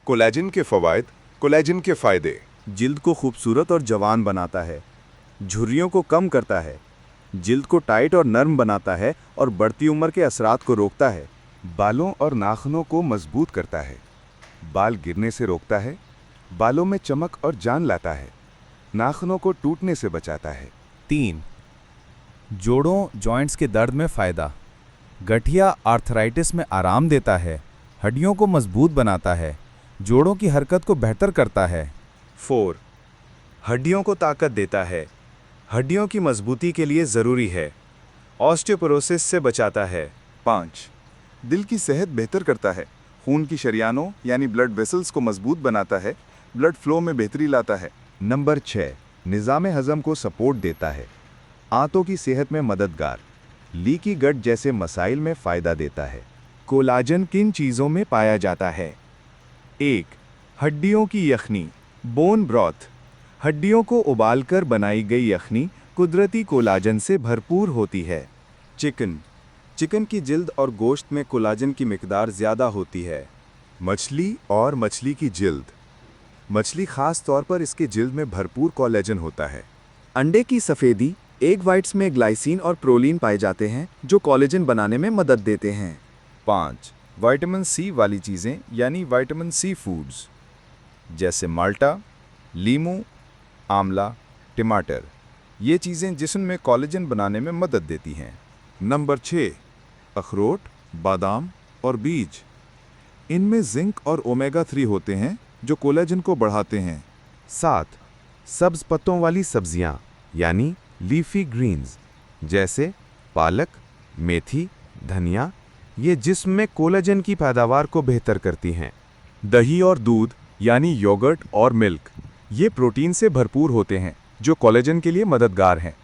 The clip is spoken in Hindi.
कोलेजन के फ़वाइद, कोलेजन के फ़ायदे। जिल्द को खूबसूरत और जवान बनाता है, झुर्रियों को कम करता है, जिल्द को टाइट और नर्म बनाता है और बढ़ती उम्र के असरात को रोकता है। बालों और नाखूनों को मजबूत करता है, बाल गिरने से रोकता है, बालों में चमक और जान लाता है, नाखूनों को टूटने से बचाता है। 3. जोड़ों जॉइंट्स के दर्द में फ़ायदा, गठिया आर्थराइटिस में आराम देता है, हड्डियों को मजबूत बनाता है, जोड़ों की हरकत को बेहतर करता है। 4. हड्डियों को ताकत देता है, हड्डियों की मजबूती के लिए ज़रूरी है, ऑस्टियोपोरोसिस से बचाता है। 5. दिल की सेहत बेहतर करता है, खून की शरियानों यानी ब्लड वेसल्स को मजबूत बनाता है, ब्लड फ्लो में बेहतरी लाता है। नंबर 6. निज़ाम हज़म को सपोर्ट देता है, आंतों की सेहत में मददगार, लीकी गट जैसे मसाइल में फ़ायदा देता है। कोलाजन किन चीज़ों में पाया जाता है? 1. हड्डियों की यखनी, बोन ब्रॉथ। हड्डियों को उबालकर बनाई गई यखनी कुदरती कोलाजन से भरपूर होती है। चिकन, चिकन की जिल्द और गोश्त में कोलाजन की मिकदार ज़्यादा होती है। मछली और मछली की जिल्द, मछली खास तौर पर इसके जिल्द में भरपूर कोलेजन होता है। अंडे की सफ़ेदी, एग वाइट्स में ग्लाइसिन और प्रोलीन पाए जाते हैं जो कोलेजन बनाने में मदद देते हैं। 5. विटामिन सी वाली चीज़ें यानी विटामिन सी फूड्स, जैसे माल्टा, लीमू, आंवला, टमाटर। ये चीज़ें जिस्म में कोलेजन बनाने में मदद देती हैं। नंबर 6. अखरोट, बादाम और बीज। इनमें जिंक और ओमेगा 3 होते हैं जो कोलेजन को बढ़ाते हैं। 7. सब्ज पत्तों वाली सब्जियां यानी लीफी ग्रीन्स, जैसे पालक, मेथी, धनिया, ये जिस्म में कोलेजन की पैदावार को बेहतर करती हैं। दही और दूध यानी योगर्ट और मिल्क, ये प्रोटीन से भरपूर होते हैं जो कोलेजन के लिए मददगार हैं।